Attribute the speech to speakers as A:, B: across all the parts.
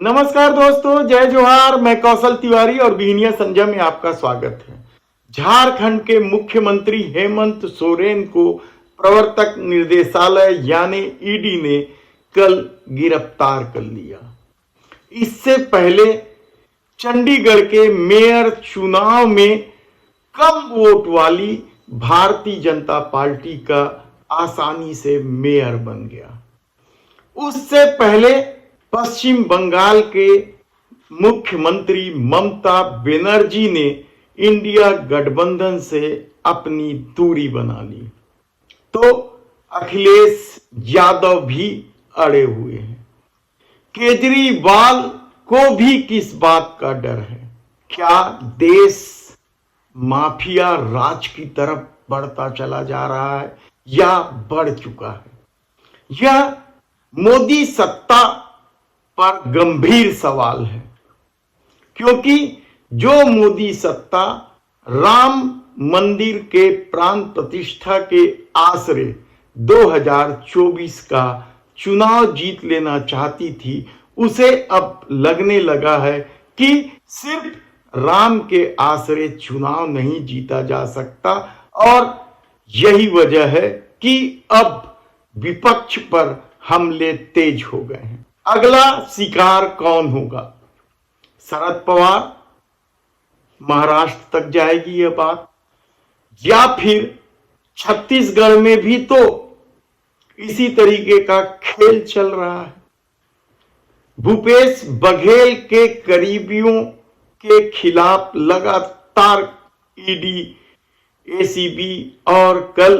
A: नमस्कार दोस्तों, जय जोहार। मैं कौशल तिवारी और बिहनिया संजय में आपका स्वागत है। झारखंड के मुख्यमंत्री हेमंत सोरेन को प्रवर्तक निर्देशालय यानी ईडी ने कल गिरफ्तार कर लिया। इससे पहले चंडीगढ़ के मेयर चुनाव में कम वोट वाली भारतीय जनता पार्टी का आसानी से मेयर बन गया। उससे पहले पश्चिम बंगाल के मुख्यमंत्री ममता बनर्जी ने इंडिया गठबंधन से अपनी दूरी बना ली, तो अखिलेश यादव भी अड़े हुए हैं। केजरीवाल को भी किस बात का डर है? क्या देश माफिया राज की तरफ बढ़ता चला जा रहा है या बढ़ चुका है? यह मोदी सत्ता पर गंभीर सवाल है, क्योंकि जो मोदी सत्ता राम मंदिर के प्राण प्रतिष्ठा के आसरे 2024 का चुनाव जीत लेना चाहती थी, उसे अब लगने लगा है कि सिर्फ राम के आसरे चुनाव नहीं जीता जा सकता, और यही वजह है कि अब विपक्ष पर हमले तेज हो गए हैं। अगला शिकार कौन होगा? शरद पवार? महाराष्ट्र तक जाएगी यह बात, या फिर छत्तीसगढ़ में भी तो इसी तरीके का खेल चल रहा है। भूपेश बघेल के करीबियों के खिलाफ लगातार ईडी, एसीबी और कल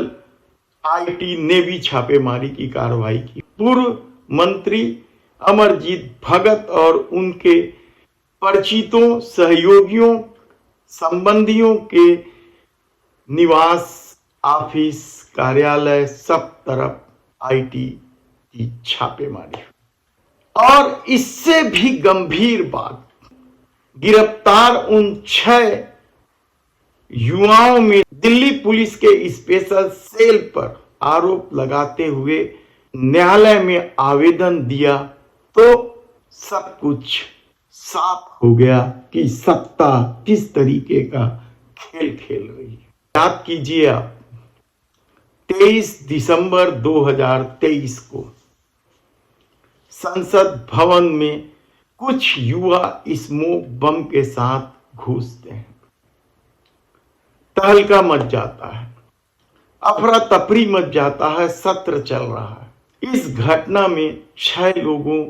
A: आईटी ने भी छापेमारी की कार्रवाई की। पूर्व मंत्री अमरजीत भगत और उनके परिचितों, सहयोगियों, संबंधियों के निवास, ऑफिस, कार्यालय, सब तरफ आईटी की छापेमारी। और इससे भी गंभीर बात, गिरफ्तार उन 6 युवाओं में दिल्ली पुलिस के स्पेशल सेल पर आरोप लगाते हुए न्यायालय में आवेदन दिया, तो सब कुछ साफ हो गया कि सत्ता किस तरीके का खेल खेल रही है। याद कीजिए आप, 23 दिसंबर 2023 को संसद भवन में कुछ युवा स्मोक बम के साथ घुसते हैं। तहलका मच जाता है, अफरा तफरी मच जाता है, सत्र चल रहा है। इस घटना में 6 लोगों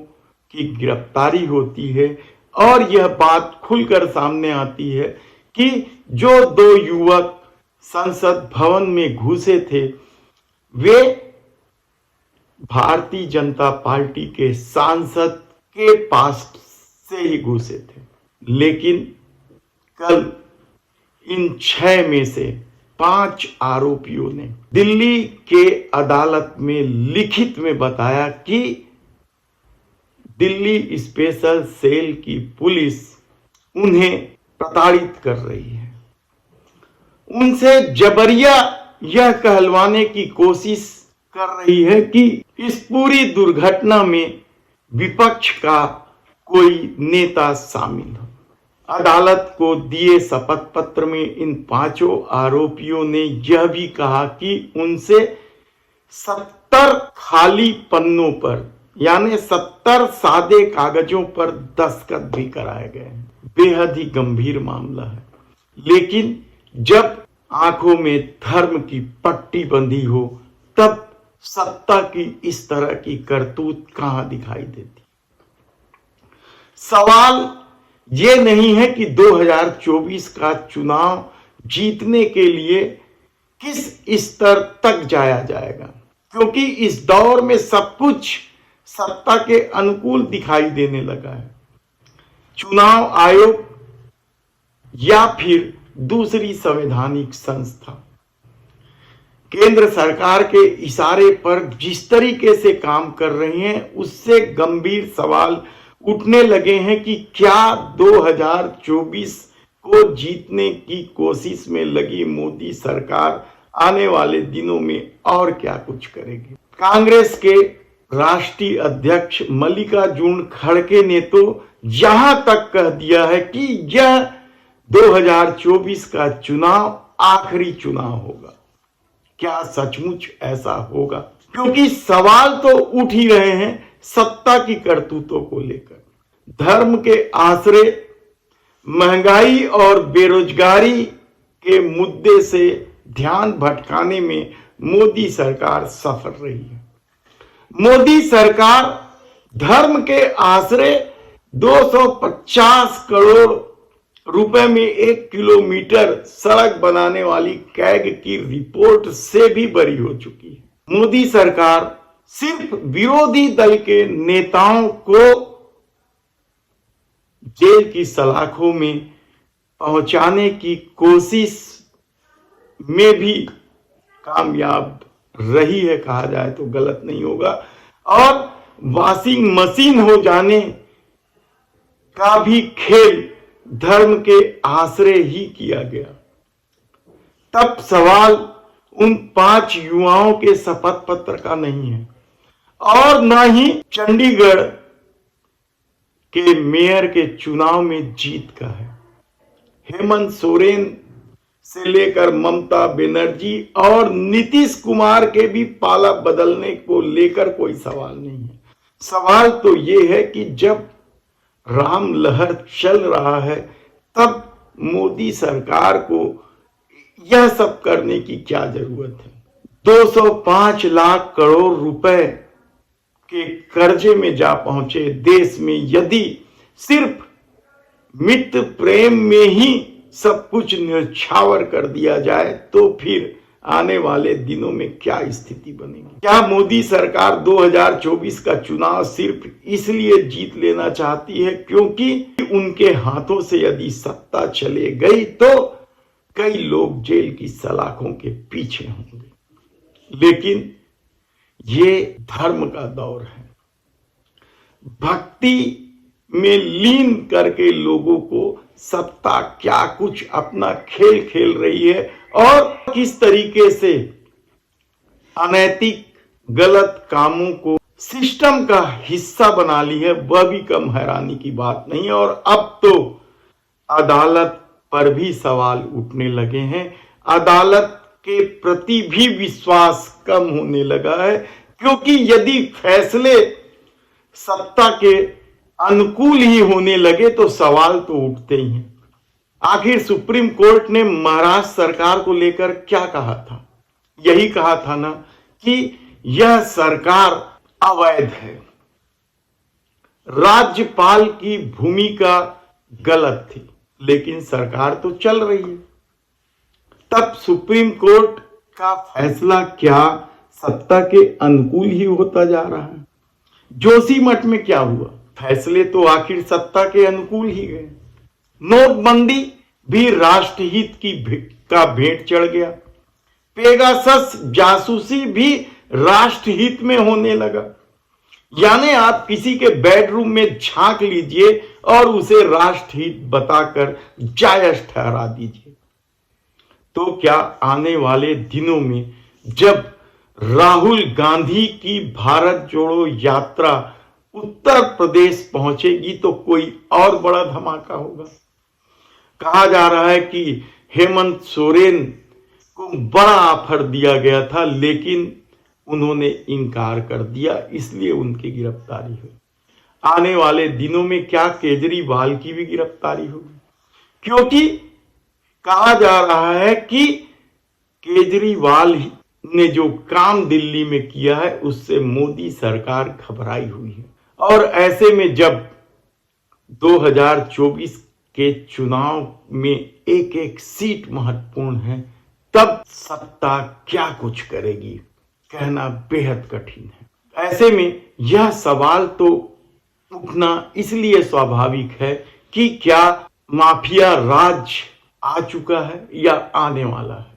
A: की गिरफ्तारी होती है और यह बात खुलकर सामने आती है कि जो 2 युवक संसद भवन में घुसे थे, वे भारतीय जनता पार्टी के सांसद के पास से ही घुसे थे। लेकिन कल इन 6 में से 5 आरोपियों ने दिल्ली के अदालत में लिखित में बताया कि दिल्ली स्पेशल सेल की पुलिस उन्हें प्रताड़ित कर रही है। उनसे जबरिया यह कहलवाने की कोशिश कर रही है कि इस पूरी दुर्घटना में विपक्ष का कोई नेता शामिल हो। अदालत को दिए शपथ पत्र में इन 5 आरोपियों ने यह भी कहा कि उनसे 70 खाली पन्नों पर, यानी 70 सादे कागजों पर दस्तखत भी कराए गए हैं। बेहद ही गंभीर मामला है। लेकिन जब आंखों में धर्म की पट्टी बंधी हो, तब सत्ता की इस तरह की करतूत कहां दिखाई देती? सवाल ये नहीं है कि 2024 का चुनाव जीतने के लिए किस स्तर तक जाया जाएगा, क्योंकि इस दौर में सब कुछ सत्ता के अनुकूल दिखाई देने लगा है। चुनाव आयोग या फिर दूसरी संवैधानिक संस्था केंद्र सरकार के इशारे पर जिस तरीके से काम कर रही हैं, उससे गंभीर सवाल उठने लगे हैं कि क्या 2024 को जीतने की कोशिश में लगी मोदी सरकार आने वाले दिनों में और क्या कुछ करेगी। कांग्रेस के राष्ट्रीय अध्यक्ष मल्लिकार्जुन खड़गे ने तो यहां तक कह दिया है कि यह 2024 का चुनाव आखिरी चुनाव होगा। क्या सचमुच ऐसा होगा? क्योंकि सवाल तो उठ ही रहे हैं सत्ता की करतूतों को लेकर। धर्म के आश्रय महंगाई और बेरोजगारी के मुद्दे से ध्यान भटकाने में मोदी सरकार सफल रही है। मोदी सरकार धर्म के आश्रय 250 करोड़ रुपए में 1 किलोमीटर सड़क बनाने वाली कैग की रिपोर्ट से भी बरी हो चुकी है। मोदी सरकार सिर्फ विरोधी दल के नेताओं को जेल की सलाखों में पहुंचाने की कोशिश में भी कामयाब रही है, कहा जाए तो गलत नहीं होगा। और वॉशिंग मशीन हो जाने का भी खेल धर्म के आश्रय ही किया गया। तब सवाल उन 5 युवाओं के शपथ पत्र का नहीं है और न ही चंडीगढ़ के मेयर के चुनाव में जीत का है। हेमंत सोरेन से लेकर ममता बनर्जी और नीतीश कुमार के भी पाला बदलने को लेकर कोई सवाल नहीं है। सवाल तो यह है कि जब राम लहर चल रहा है तब मोदी सरकार को यह सब करने की क्या जरूरत है? 205 लाख करोड़ रुपए के कर्जे में जा पहुंचे देश में यदि सिर्फ मित्र प्रेम में ही सब कुछ न्यौछावर कर दिया जाए तो फिर आने वाले दिनों में क्या स्थिति बनेगी? क्या मोदी सरकार 2024 का चुनाव सिर्फ इसलिए जीत लेना चाहती है क्योंकि उनके हाथों से यदि सत्ता चले गई तो कई लोग जेल की सलाखों के पीछे होंगे? लेकिन ये धर्म का दौर है। भक्ति में लीन करके लोगों को सत्ता क्या कुछ अपना खेल खेल रही है और किस तरीके से अनैतिक गलत कामों को सिस्टम का हिस्सा बना ली है, वह भी कम हैरानी की बात नहीं। और अब तो अदालत पर भी सवाल उठने लगे हैं। अदालत के प्रति भी विश्वास कम होने लगा है क्योंकि यदि फैसले सत्ता के अनुकूल ही होने लगे तो सवाल तो उठते ही हैं। आखिर सुप्रीम कोर्ट ने महाराष्ट्र सरकार को लेकर क्या कहा था? यही कहा था ना कि यह सरकार अवैध है, राज्यपाल की भूमिका गलत थी, लेकिन सरकार तो चल रही है। तब सुप्रीम कोर्ट का फैसला क्या सत्ता के अनुकूल ही होता जा रहा है? जोशीमठ में क्या हुआ? फैसले तो आखिर सत्ता के अनुकूल ही गए। नोटबंदी भी राष्ट्रहित का भेंट चढ़ गया। पेगासस जासूसी भी राष्ट्रहित में होने लगा। यानी आप किसी के बेडरूम में झांक लीजिए और उसे राष्ट्रहित बताकर जायज ठहरा दीजिए। तो क्या आने वाले दिनों में जब राहुल गांधी की भारत जोड़ो यात्रा उत्तर प्रदेश पहुंचेगी तो कोई और बड़ा धमाका होगा? कहा जा रहा है कि हेमंत सोरेन को बड़ा ऑफर दिया गया था लेकिन उन्होंने इनकार कर दिया, इसलिए उनकी गिरफ्तारी हुई। आने वाले दिनों में क्या केजरीवाल की भी गिरफ्तारी होगी? क्योंकि कहा जा रहा है कि केजरीवाल ने जो काम दिल्ली में किया है उससे मोदी सरकार घबराई हुई है। और ऐसे में जब 2024 के चुनाव में एक एक सीट महत्वपूर्ण है तब सत्ता क्या कुछ करेगी कहना बेहद कठिन है। ऐसे में यह सवाल तो उठना इसलिए स्वाभाविक है कि क्या माफिया राज आ चुका है या आने वाला है?